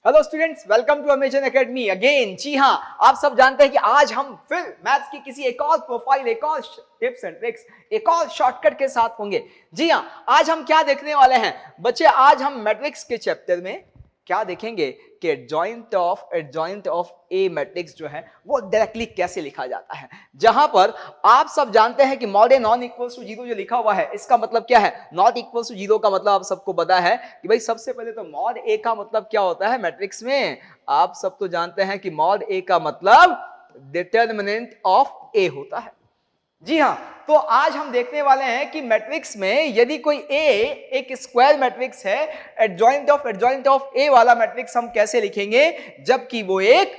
Hello students, welcome to Amazon Academy again. जी हाँ, आप सब जानते हैं कि आज हम फिर मैथ्स की किसी एक और प्रोफाइल, एक और टिप्स एंड ट्रिक्स, एक और शॉर्टकट के साथ होंगे। जी हाँ, आज हम क्या देखने वाले हैं बच्चे? आज हम मैट्रिक्स के चैप्टर में क्या देखेंगे कि एडजॉइंट ऑफ ए मैट्रिक्स जो है वो डायरेक्टली कैसे लिखा जाता है। जहां पर आप सब जानते हैं कि mod A non equals to zero जो लिखा हुआ है, इसका मतलब क्या है? नॉट इक्वल्स टू जीरो का मतलब आप सबको पता है कि भाई सबसे पहले तो मॉड ए का मतलब क्या होता है मैट्रिक्स में? आप सब तो जानते हैं कि मॉड ए का मतलब डिटर्मिनेंट ऑफ ए होता है। जी हाँ, तो आज हम देखने वाले हैं कि मैट्रिक्स में यदि कोई ए एक स्क्वायर मैट्रिक्स है, एडजॉइंट ऑफ ए वाला मैट्रिक्स हम कैसे लिखेंगे जबकि वो एक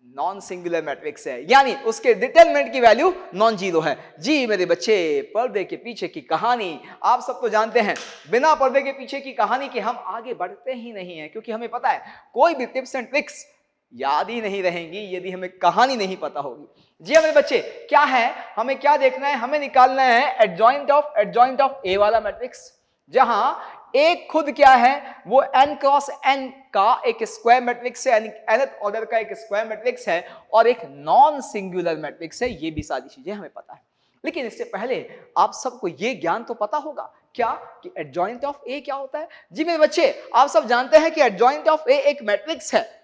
नॉन सिंगुलर मैट्रिक्स है, यानी उसके डिटरमिनेंट की वैल्यू नॉन जीरो है। जी मेरे बच्चे, पर्दे के पीछे की कहानी आप सब तो जानते हैं। बिना पर्दे के पीछे की कहानी के हम आगे बढ़ते ही नहीं है, क्योंकि हमें पता है कोई भी टिप्स एंड ट्रिक्स याद ही नहीं रहेंगी यदि हमें कहानी नहीं पता होगी। जी मेरे बच्चे, क्या है, हमें क्या देखना है? हमें निकालना है एडजॉइंट ऑफ ए वाला मैट्रिक्स, जहां एक खुद क्या है, वो n क्रॉस n का एक स्क्वायर मैट्रिक्स है, nth ऑर्डर का एक स्क्वायर मैट्रिक्स है और एक नॉन सिंगुलर मैट्रिक्स है। ये भी सारी चीजें हमें पता है, लेकिन इससे पहले आप सबको ये ज्ञान तो पता होगा क्या कि एडजॉइंट ऑफ ए क्या होता है। जी मेरे बच्चे, आप सब जानते हैं कि एडजॉइंट ऑफ ए एक मैट्रिक्स है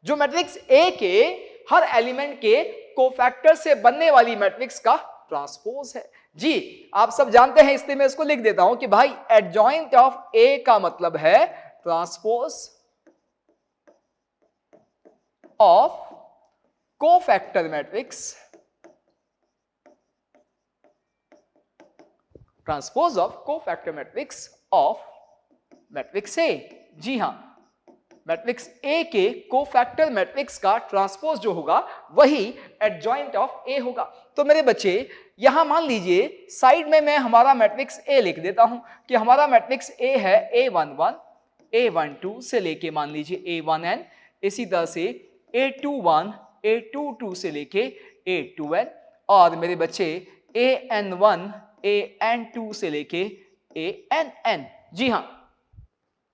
जो मैट्रिक्स ए के हर एलिमेंट के कोफैक्टर से बनने वाली मैट्रिक्स का ट्रांसपोज है। जी आप सब जानते हैं, इसलिए मैं इसको लिख देता हूं कि भाई एडजॉइंट ऑफ ए का मतलब है transpose of cofactor matrix, transpose of cofactor matrix of matrix A. जी हां, मैट्रिक्स ए के कोफैक्टर मैट्रिक्स का ट्रांसपोज जो होगा वही एडजॉइंट ऑफ ए होगा। तो मेरे बच्चे, यहां मान लीजिए साइड में मैं हमारा मैट्रिक्स ए लिख देता हूं कि हमारा मैट्रिक्स ए है A11, A12 से लेके मान लीजिए A1n, इसी तरह से A21, A22 से लेके A2n, और मेरे बच्चे AN1, AN2 से लेके ANn। जी हां,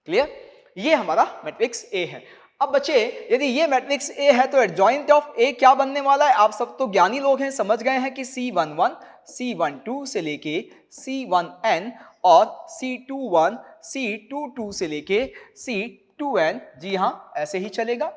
क्लियर? ये हमारा मैट्रिक्स ए है। अब बच्चे, यदि ये मैट्रिक्स ए है तो एडजॉइंट ऑफ ए क्या बनने वाला है? आप सब तो ज्ञानी लोग हैं, समझ गए हैं कि C11, C12 से लेके C1n और C21, C22 से लेके C2n। जी हां, ऐसे ही चलेगा।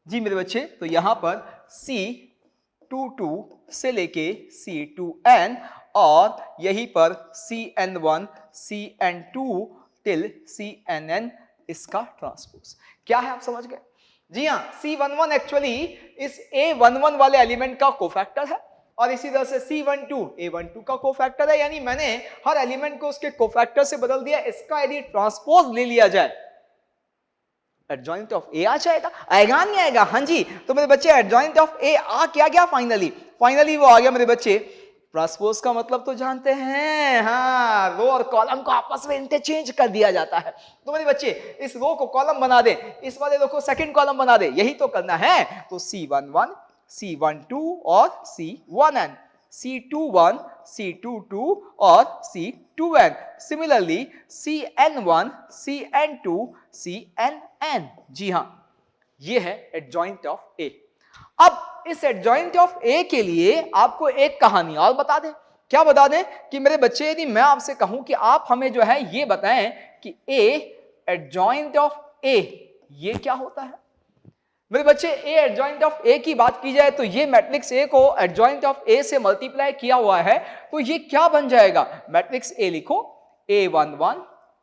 जी मेरे बच्चे, तो यहां पर C22 से लेके C2n और यहीं पर CN1, CN2 टिल CNN इसका ट्रांसपोज क्या है, आप समझ गए? जी हाँ, C11 एक्चुअली इस A11 वाले एलिमेंट का कोफैक्टर है और इसी तरह से C12 A12 का कोफैक्टर है, यानी मैंने हर एलिमेंट को उसके कोफैक्टर से बदल दिया। इसका यदि ट्रांसपोज ले लिया जाए, एडजॉइंट ऑफ ए आ जाएगा, आएगा नहीं आएगा? हाँ जी, तो मेरे बच्चे एडजॉइंट ऑफ ए आ क्या गया? फाइनली वो आ गया मेरे बच्चे। ट्रांसपोज का मतलब तो जानते हैं, हाँ, रो और कॉलम को आपस में इंटरचेंज कर दिया जाता है। तो मेरे बच्चे, इस रो को कॉलम बना दे, इस वाले रो को सेकंड कॉलम बना दे, यही तो करना है। तो C11, C12 और C1n, C21, C22 और C2n, similarly CN1, CN2, CNn। जी हां, ये है एडजॉइंट ऑफ ए। अब इस एडजॉइंट ऑफ ए के लिए आपको एक कहानी और बता दें। क्या बता दें? कि मेरे बच्चे, यदि मैं आपसे कहूं कि आप हमें जो है ये बताएं कि ए एडजॉइंट ऑफ ए ये क्या होता है। मेरे बच्चे, ए एडजॉइंट ऑफ ए की बात की जाए तो ये मैट्रिक्स ए को एडजॉइंट ऑफ ए से मल्टीप्लाई किया हुआ है, तो ये क्या बन जाएगा? मैट्रिक्स ए लिखो, A11,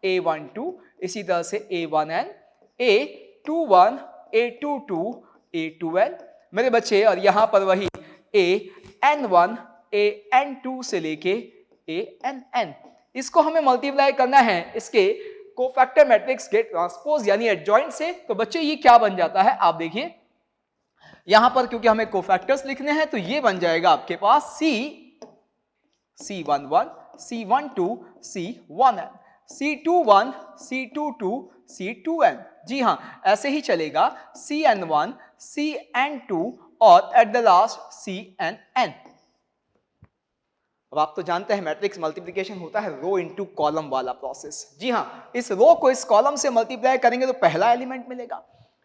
A12, इसी तरह से A1n, A21, A22, A2n। मेरे बच्चे, और यहां पर वही AN1, AN2 से लेके ANn, इसको हमें मल्टीप्लाई करना है इसके कोफैक्टर मैट्रिक्स के ट्रांसपोज यानी एडजॉइंट से। तो बच्चे ये क्या बन जाता है, आप देखिए यहां पर, क्योंकि हमें कोफैक्टर्स लिखने हैं, तो ये बन जाएगा आपके पास C11, C12, C1n, C21, C22, C2n। जी हां, ऐसे ही चलेगा CN1, CN2 और एट द लास्ट CNn। अब आप तो जानते हैं मैट्रिक्स मल्टीप्लिकेशन होता है रो इनटू कॉलम वाला प्रोसेस। जी हां, इस रो को इस कॉलम से मल्टीप्लाई करेंगे तो पहला एलिमेंट मिलेगा,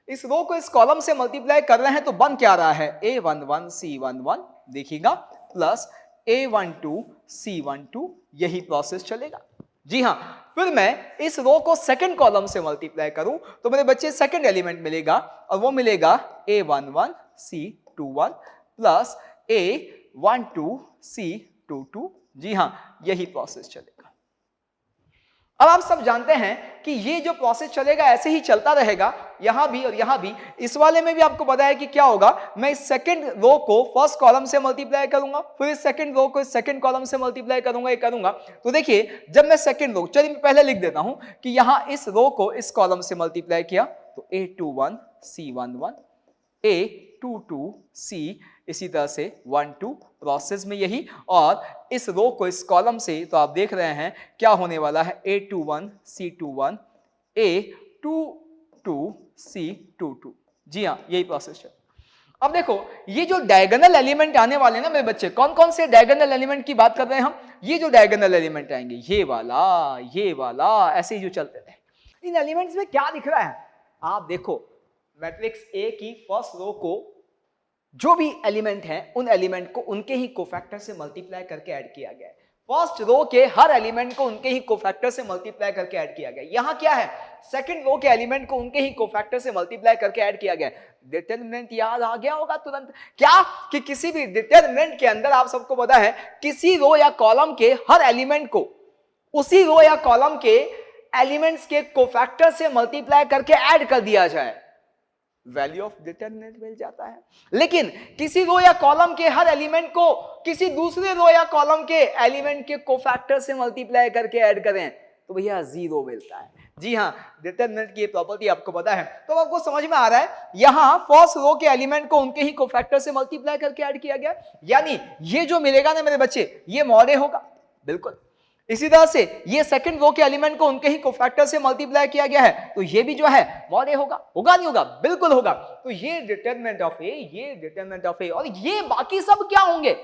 इस रो को इस कॉलम से मल्टीप्लाई कर रहे हैं तो बन क्या रहा है, A11 C11 देखिएगा प्लस A12 C12, यही प्रोसेस चलेगा। जी हां, फिर मैं इस रो को सेकंड कॉलम से मल्टीप्लाई करूं तो मेरे बच्चे सेकंड एलिमेंट मिलेगा और वो मिलेगा A11 C21 plus A12 C22। जी हां, यही प्रोसेस चलेगा। अब आप सब जानते हैं कि ये जो प्रोसेस चलेगा ऐसे ही चलता रहेगा, यहां भी और यहां भी। इस वाले में भी आपको पता है कि क्या होगा, मैं इस सेकंड रो को फर्स्ट कॉलम से मल्टीप्लाई करूंगा, फिर इस सेकंड रो को इस सेकंड कॉलम से मल्टीप्लाई करूंगा, ये करूंगा। तो देखिए जब मैं सेकंड रो, चलिए मैं पहले लिख देता हूं कि यहां इस रो को इस कॉलम से मल्टीप्लाई किया तो A21 C11 A22 C, इसी तरह से 1 2 प्रोसेस में यही, और इस रो को इस कॉलम से तो आप देख रहे हैं क्या होने वाला है, A21 C21 A22 C22। जी हाँ, यही प्रोसेस है। अब देखो ये जो डायगोनल एलिमेंट आने वाले ना मेरे बच्चे, कौन कौन से डायगोनल एलिमेंट की बात कर रहे हैं हम, ये जो डायगोनल एलिमेंट आएंगे ये वाला ऐसे ही जो चलते रहे। इन एलिमेंट्स में क्या दिख रहा है, आप देखो मैट्रिक्स ए की फर्स्ट रो को जो भी एलिमेंट हैं उन एलिमेंट को उनके ही कोफैक्टर से मल्टीप्लाई करके ऐड किया गया है। फर्स्ट रो के हर एलिमेंट को उनके ही कोफैक्टर से मल्टीप्लाई करके ऐड किया गया। यहां क्या है, सेकंड रो के एलिमेंट को उनके ही कोफैक्टर से मल्टीप्लाई करके ऐड किया गया। डिटरमिनेंट याद आ गया होगा तुरंत, क्या कि किसी भी डिटरमिनेंट के अंदर आप सबको पता है किसी रो या कॉलम के हर एलिमेंट को उसी रो या कॉलम के एलिमेंट्स के कोफैक्टर से मल्टीप्लाई करके ऐड कर दिया जाए, वैल्यू ऑफ डिटरमिनेंट मिल जाता है। लेकिन किसी रो या कॉलम के हर एलिमेंट को किसी दूसरे रो या कॉलम के एलिमेंट के कोफैक्टर से मल्टीप्लाई करके ऐड करें तो भैया 0 मिलता है। जी हां, डिटरमिनेंट की ये प्रॉपर्टी आपको पता है, तो आपको समझ में आ रहा है यहां फर्स्ट रो के एलिमेंट को उनके ही कोफैक्टर से मल्टीप्लाई करके ऐड किया गया, यानी ये जो मिलेगा ना मेरे बच्चे ये मॉड ए होगा, बिल्कुल। इसी तरह से ये सेकंड रो के एलिमेंट को उनके ही कोफैक्टर से मल्टीप्लाई किया गया है तो ये भी जो है मॉड ए होगा, होगा नहीं होगा, बिल्कुल होगा। तो ये डिटरमिनेंट ऑफ ए, ये डिटरमिनेंट ऑफ ए, और ये बाकी सब क्या होंगे,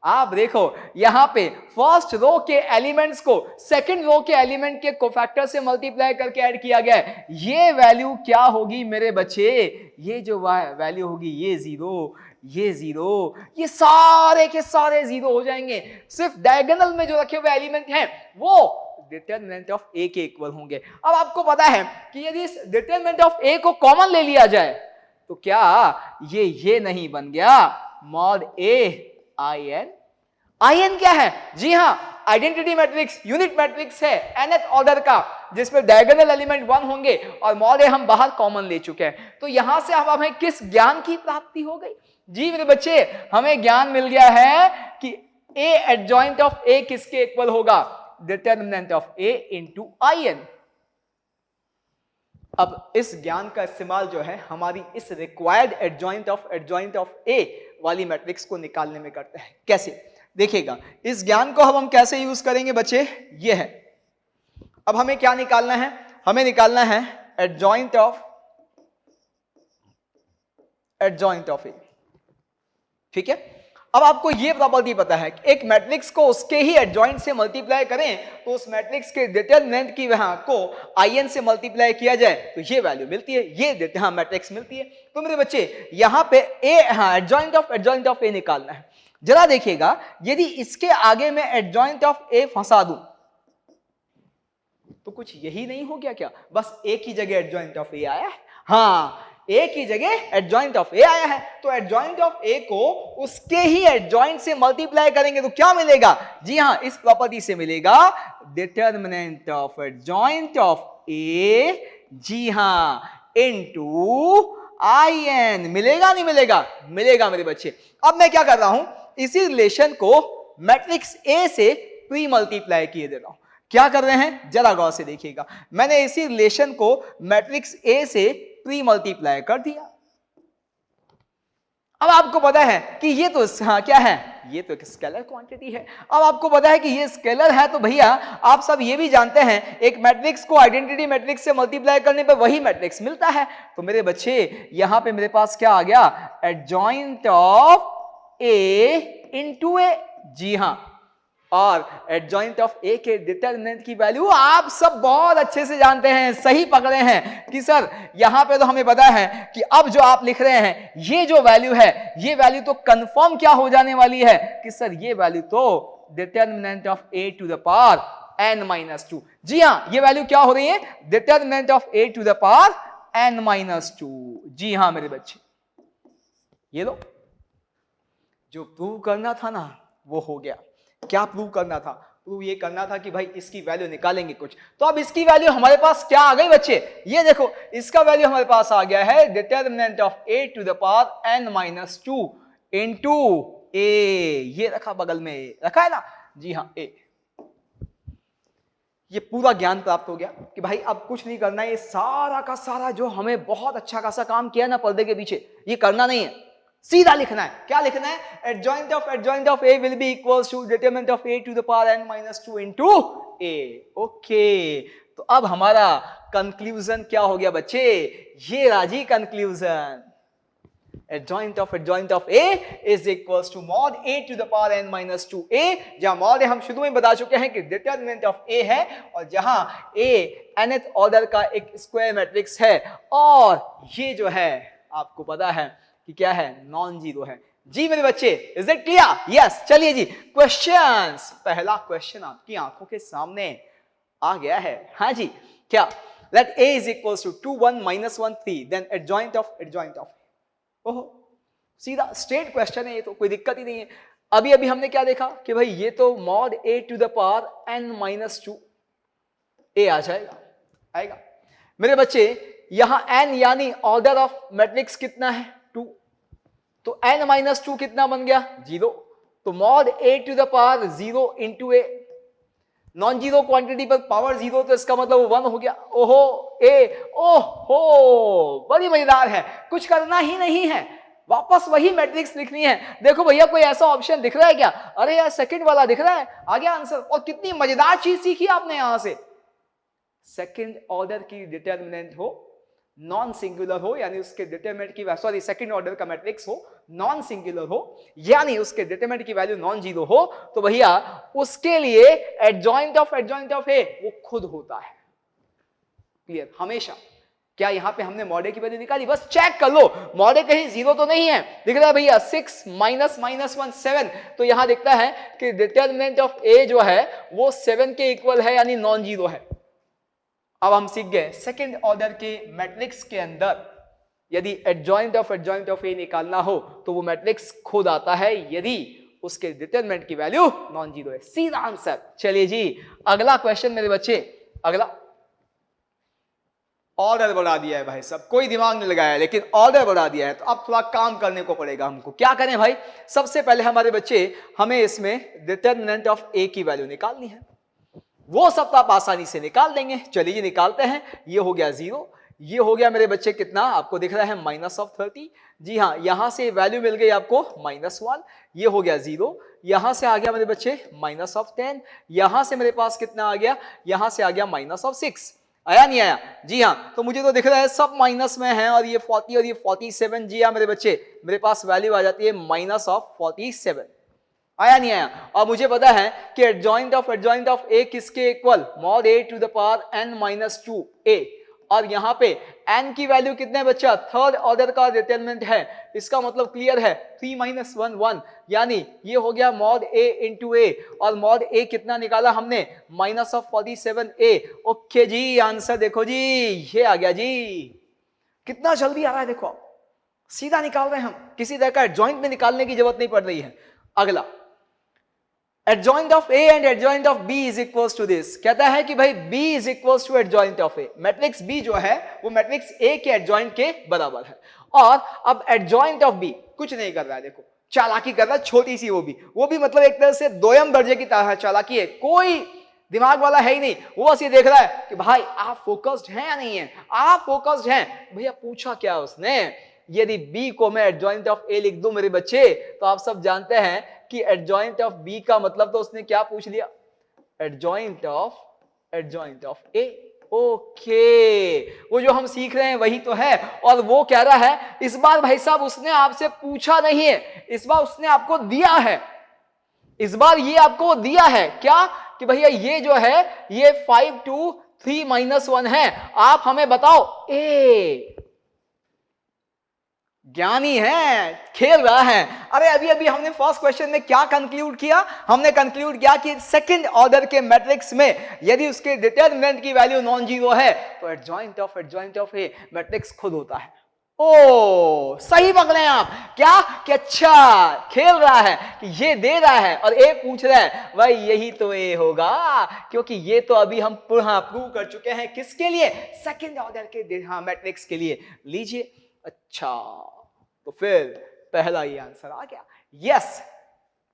आप देखो यहां पे फर्स्ट रो के एलिमेंट्स को सेकंड रो के एलिमेंट के कोफैक्टर से मल्टीप्लाई करके ऐड किया गया है। ये वैल्यू क्या होगी मेरे बच्चे, ये जो वैल्यू होगी ये 0, ये 0, ये सारे के सारे 0 हो जाएंगे। सिर्फ डायगोनल में जो रखे हुए एलिमेंट हैं वो डिटरमिनेंट ऑफ ए के इक्वल होंगे। अब आपको पता है कि यदि इस डिटरमिनेंट ऑफ ए को कॉमन ले लिया जाए तो क्या ये नहीं बन गया मॉड ए IN। IN क्या है, जी हां आइडेंटिटी मैट्रिक्स, यूनिट मैट्रिक्स है nth ऑर्डर का जिसमें डायगोनल एलिमेंट 1 होंगे और मॉड ए हम बाहर कॉमन ले चुके हैं। तो यहां से अब हमें किस ज्ञान की प्राप्ति हो गई, जी मेरे बच्चे हमें ज्ञान मिल गया है कि A एडजॉइंट ऑफ A किसके इक्वल होगा, determinant of A into IN। अब इस ज्ञान का इस्तेमाल जो है हमारी इस रिक्वायर्ड एडजॉइंट ऑफ A वाली मैट्रिक्स को निकालने में करते हैं। कैसे, देखिएगा इस ज्ञान को हम कैसे यूज करेंगे बच्चे, ये है। अब हमें क्या निकालना है, हमें निकालना है एडजॉइंट ऑफ A, ठीक है। अब आपको ये प्रॉपर्टी पता है कि एक मैट्रिक्स को उसके ही एडजॉइंट से मल्टीप्लाई करें तो उस मैट्रिक्स के डिटरमिनेंट की वहां को IN से मल्टीप्लाई किया जाए तो ये वैल्यू मिलती है, ये मैट्रिक्स मिलती है। तो मेरे बच्चे यहां पे एडजॉइंट ऑफ A निकालना है। जरा देखिएगा यदि इसके आगे मैं एडजॉइंट ऑफ A फंसा दूं तो कुछ यही नहीं हो गया क्या, बस A की जगह एडजॉइंट ऑफ A आया है। हाँ, A की जगह एडजॉइंट ऑफ A आया है, तो एडजॉइंट ऑफ A को उसके ही एडजॉइंट से मल्टीप्लाई करेंगे तो क्या मिलेगा, जी हां इस प्रॉपर्टी से मिलेगा determinant of adjoint of A, जी हां इनटू IN। मिलेगा नहीं मिलेगा, मिलेगा मेरे बच्चे। अब मैं क्या कर रहा हूं, इसी रिलेशन को मैट्रिक्स A से प्री मल्टीप्लाई किए दे रहा हूं। क्या कर रहे हैं जरा गौर से देखिएगा, मैंने इसी रिलेशन को मैट्रिक्स A से प्री मल्टीप्लाई कर दिया। अब आपको पता है कि ये तो हाँ क्या है, ये तो एक स्केलर क्वांटिटी है। अब आपको पता है कि ये स्केलर है तो भैया आप सब ये भी जानते हैं एक मैट्रिक्स को आइडेंटिटी मैट्रिक्स से मल्टीप्लाई करने पे वही मैट्रिक्स मिलता है। तो मेरे बच्चे यहां पे मेरे पास क्या आ गया, adjoint of A into A, जी हां। और एडजॉइंट ऑफ ए के डिटरमिनेंट की वैल्यू आप सब बहुत अच्छे से जानते हैं, सही पकड़े हैं कि सर यहां पे तो हमें पता है कि अब जो आप लिख रहे हैं ये जो वैल्यू है, ये वैल्यू तो कंफर्म क्या हो जाने वाली है कि सर ये वैल्यू तो determinant of A to the power n-2। जी हाँ, ये वैल्यू क्या हो रही है, determinant of a to the power n-2। जी हाँ मेरे बच्चे, ये लो, जो प्रूव करना था ना वो हो गया। क्या प्रूव करना था, प्रूव ये करना था कि भाई इसकी वैल्यू निकालेंगे कुछ, तो अब इसकी वैल्यू हमारे पास क्या आ गई बच्चे, ये देखो इसका वैल्यू हमारे पास आ गया है determinant of a to the power n-2 into a, ये रखा बगल में, रखा है ना, जी हाँ a। ये पूरा ज्ञान प्राप्त हो गया कि भाई अब कुछ नहीं करना है, ये सारा का सारा जो हमें बहुत अच्छा खासा काम किया ना पर्दे के पीछे, ये करना नहीं है, सीधा लिखना है। क्या लिखना है, adjoint of a will be equals to determinant of a to the power n-2 into a। Okay, तो अब हमारा कंक्लूजन क्या हो गया बच्चे, ये राजी conclusion, adjoint of a is equals to mod a to the power n-2a, जहां mod हम शुरू में बता चुके हैं कि डिटरमिनेंट ऑफ a है, और जहां a nth ऑर्डर का एक स्क्वायर मैट्रिक्स है, और ये जो है आपको पता है कि क्या है, नॉन जीरो है। जी मेरे बच्चे, इज इट क्लियर? यस, चलिए जी क्वेश्चंस। पहला क्वेश्चन आपकी आंखों के सामने आ गया है। हाँ जी, क्या, let a is equals to 2 1 minus 1 3 then adjoint of ओहो, सीधा स्ट्रेट क्वेश्चन है, ये तो कोई दिक्कत ही नहीं है। अभी अभी हमने क्या देखा कि भाई ये तो mod a to the power n-2 a आ जाएगा, आएगा मेरे बच्चे। यहां n यानी ऑर्डर ऑफ मैट्रिक्स कितना है, 2, तो n-2 कितना बन गया, 0, तो mod a to the power 0 into a, non zero quantity पर पावर 0, तो इसका मतलब 1 हो गया। ओहो a, ओहो बड़ी मजेदार है, कुछ करना ही नहीं है, वापस वही मैट्रिक्स लिखनी है। देखो भैया कोई ऐसा ऑप्शन दिख रहा है क्या, अरे यार सेकंड वाला दिख रहा है, आ गया आंसर। और कितनी मजेदार चीज सीखी आपने यहां से, सेकंड ऑर्डर की डिटरमिनेंट हो, नॉन सिंगुलर हो, यानी उसके डिटरमिनेंट की, सॉरी सेकंड ऑर्डर का मैट्रिक्स हो, नॉन सिंगुलर हो, यानी उसके डिटरमिनेंट की वैल्यू नॉन जीरो हो, तो भैया उसके लिए एडजॉइंट ऑफ ए वो खुद होता है। क्लियर, हमेशा। क्या यहां पे हमने मॉड ए की वैल्यू निकाली, बस चेक कर लो, मॉड ए कहीं जीरो तो नहीं है, दिख रहा है भैया 6 माइनस माइनस 1 7, तो यहां दिखता है कि डिटरमिनेंट ऑफ ए जो है वो 7 के इक्वल है, यानी नॉन जीरो है। अब हम सीख गए सेकंड ऑर्डर के मैट्रिक्स के अंदर यदि एडजॉइंट ऑफ ए निकालना हो तो वो मैट्रिक्स खुद आता है यदि उसके डिटरमिनेंट की वैल्यू नॉन जीरो है, सीधा आंसर। चलिए जी अगला क्वेश्चन मेरे बच्चे, अगला ऑर्डर बढ़ा दिया है भाई साहब, कोई दिमाग नहीं लगाया, लेकिन ऑर्डर बढ़ा दिया है, तो अब थोड़ा काम करने को पड़ेगा हमको। क्या करें भाई, सबसे पहले हमारे बच्चे हमें इसमें डिटरमिनेंट ऑफ ए की वैल्यू निकालनी है, वो सब तो आप आसानी से निकाल देंगे। चलिए निकालते हैं। ये हो गया 0, ये हो गया मेरे बच्चे कितना, आपको दिख रहा है -30। जी हाँ, यहां से वैल्यू मिल गई आपको -1, ये हो गया 0, यहां से आ गया मेरे बच्चे -10, यहां से मेरे पास कितना आ गया, यहां से आ गया -6। आया नहीं आया? जी हाँ, तो मुझे तो दिख रहा है सब माइनस में है, और ये 40 और ये 47। जी हाँ मेरे बच्चे, मेरे पास वैल्यू आ जाती है -47। आया नहीं आया? और मुझे पता है कि एडजॉइंट ऑफ ए किसके equal, mod A to the power n-2 a, और यहां पे n की वैल्यू कितने बच्चा, थर्ड ऑर्डर का डिटरमिनेंट है, इसका मतलब क्लियर है 3 - 1 1, यानी ये हो गया मॉड a इंटू a, और मॉड a कितना निकाला हमने, -47a। ओके जी, आंसर देखो जी, ये आ गया जी, कितना जल्दी आ रहा है, देखो सीधा निकाल रहे हैं हम, किसी तरह का एडजॉइंट में निकालने की जरूरत नहीं पड़ रही है। अगला, adjoint of A and adjoint of B is equals to this, कहता है कि भाई B is equals to adjoint of A, matrix B जो है वो मैट्रिक्स ए के एडजॉइंट के बराबर है। और अब एडजॉइंट ऑफ बी कुछ नहीं कर रहा है, देखो चालाकी कर रहा है, छोटी सी, वो भी मतलब एक तरह से दोयम दर्जे की तरह चालाकी है, कोई दिमाग वाला है ही नहीं, वो बस ये देख रहा है कि भाई आप फोकस्ड हैं या नहीं है, आप फोकस्ड हैं। भैया पूछा क्या उसने, यदि b को मैं एडजॉइंट ऑफ a लिख दूं मेरे बच्चे, तो आप सब जानते हैं कि एडजॉइंट ऑफ b का मतलब तो उसने क्या पूछ लिया, एडजॉइंट ऑफ a। ओके, वो जो हम सीख रहे हैं वही तो है, और वो कह रहा है इस बार भाई साहब उसने आपसे पूछा नहीं है, इस बार उसने आपको दिया है। इस बार ये आपको दिया है क्या कि भैया ये जो है ये 5 2 3 -1 है, आप हमें बताओ ए। ज्ञानी है, खेल रहा है। अरे अभी अभी हमने फर्स्ट क्वेश्चन में क्या कंक्लूड किया, हमने कंक्लूड किया कि सेकंड ऑर्डर के मैट्रिक्स में यदि उसके डिटरमिनेंट की वैल्यू नॉन जीरो है तो एडजॉइंट ऑफ ए मैट्रिक्स खुद होता है। ओ सही पकड़े हैं आप क्या कि अच्छा खेल रहा है कि ये दे रहा है और ए पूछ रहा है, भाई यही तो ए होगा, क्योंकि ये तो अभी हम प्रूव कर चुके हैं किसके लिए, सेकंड ऑर्डर के मैट्रिक्स के लिए। लीजिए अच्छा, तो फिर पहला ये आंसर आ गया। यस,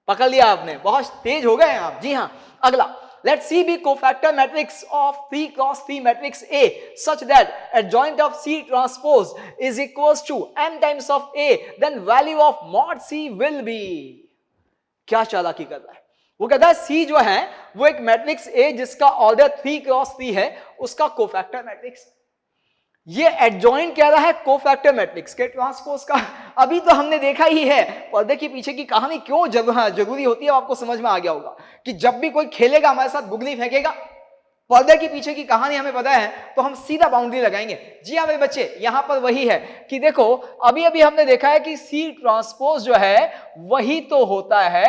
पकड़ लिया आपने, बहुत तेज हो गए आप। जी हाँ, अगला let C be cofactor matrix of 3 cross 3 matrix A such that adjoint of C transpose is equals to m times of A, then value of mod C will be। क्या चालाकी कर रहा है, वो कहता है C जो है वो एक मैट्रिक्स A जिसका ऑर्डर 3 क्रॉस 3 है, उसका कोफैक्टर मैट्रिक्स। ये एडजॉइंट कह रहा है कोफैक्टर मैट्रिक्स के ट्रांसपोज का। अभी तो हमने देखा ही है पर्दे के पीछे की कहानी क्यों जरूरी होती है, आपको समझ में आ गया होगा कि जब भी कोई खेलेगा हमारे साथ गुगली फेंकेगा, पर्दे के पीछे की कहानी हमें पता है तो हम सीधा बाउंड्री लगाएंगे। जी हाँ मेरे बच्चे, यहां पर वही है कि देखो अभी अभी हमने देखा है कि सी ट्रांसपोज जो है वही तो होता है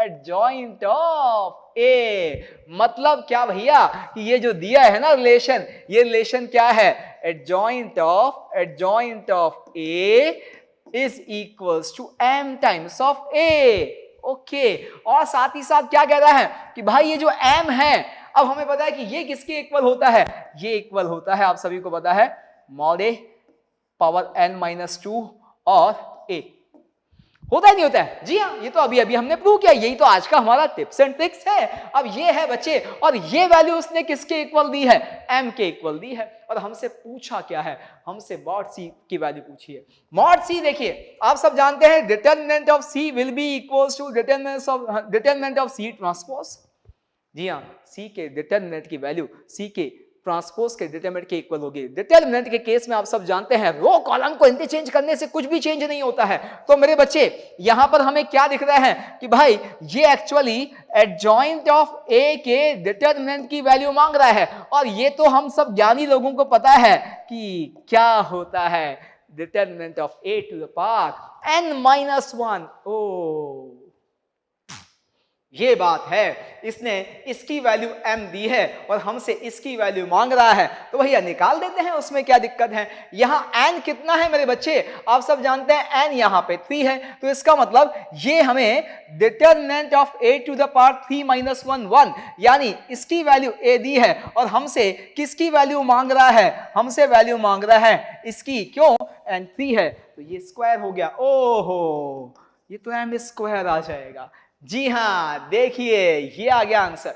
एडजॉइंट ऑफ ए। मतलब क्या भैया कि ये जो दिया है ना रिलेशन, ये रिलेशन क्या है, adjoint of A is equals to m times of A. Okay, और साथ ही साथ क्या कह रहा है कि भाई ये जो m है, अब हमें पता है कि ये किसके इक्वल होता है, ये इक्वल होता है, आप सभी को पता है, मॉड ए पावर n-2 और a। होता है नहीं होता है? जी हाँ, ये तो अभी अभी हमने प्रूव किया, यही तो आज का हमारा टिप्स एंड ट्रिक्स है। अब ये है बच्चे, और ये वैल्यू उसने किसके इक्वल दी है, m के इक्वल दी है। और हमसे पूछा क्या है, हमसे मॉड c की वैल्यू पूछी है। मॉड c देखिए, आप सब जानते हैं determinant of c will be equals to determinant of c transpose. जी हाँ, C के डिटरमिनेंट की वैल्यू C के ट्रांसपोज के डिटरमिनेंट के इक्वल होगी। डिटरमिनेंट के केस में आप सब जानते हैं रो कॉलम को इंटरचेंज करने से कुछ भी चेंज नहीं होता है। तो मेरे बच्चे यहां पर हमें क्या दिख रहा है कि भाई ये एक्चुअली एडजॉइंट ऑफ A के डिटरमिनेंट की वैल्यू मांग रहा है, और ये तो हम सब ज्ञानी लोगों को पता है कि क्या होता है, determinant of A to the power n-1। ओ ये बात है, इसने इसकी वैल्यू m दी है और हमसे इसकी वैल्यू मांग रहा है, तो भैया निकाल देते हैं, उसमें क्या दिक्कत है। यहां n कितना है मेरे बच्चे, आप सब जानते हैं n यहां पे 3 है, तो इसका मतलब ये हमें determinant of a to the power 3 - 1 यानी इसकी वैल्यू a दी है, और हमसे किसकी वैल्यू मांग रहा है, हमसे वैल्यू मांग रहा है इसकी, क्यों, n 3 है, तो ये स्क्वायर हो गया। ओहो, ये तो m स्क्वायर आ जाएगा। जी हाँ, देखिए ये आ गया आंसर।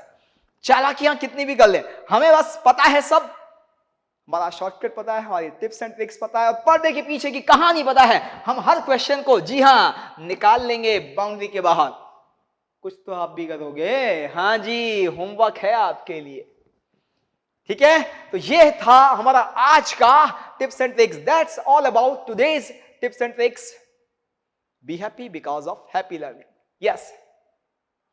चालाकियां कितनी भी कर ले, हमें बस पता है सब, हमारा शॉर्टकट पता है, हमारी टिप्स एंड ट्रिक्स पता है, और पर्दे के पीछे की कहानी पता है, हम हर क्वेश्चन को जी हाँ निकाल लेंगे बाउंड्री के बाहर। कुछ तो आप भी करोगे, हाँ जी, होमवर्क है आपके लिए, ठीक है। तो ये था हमारा आज का tips and tricks. That's all about today's tips and tricks. Be happy because of happy learning. Yes.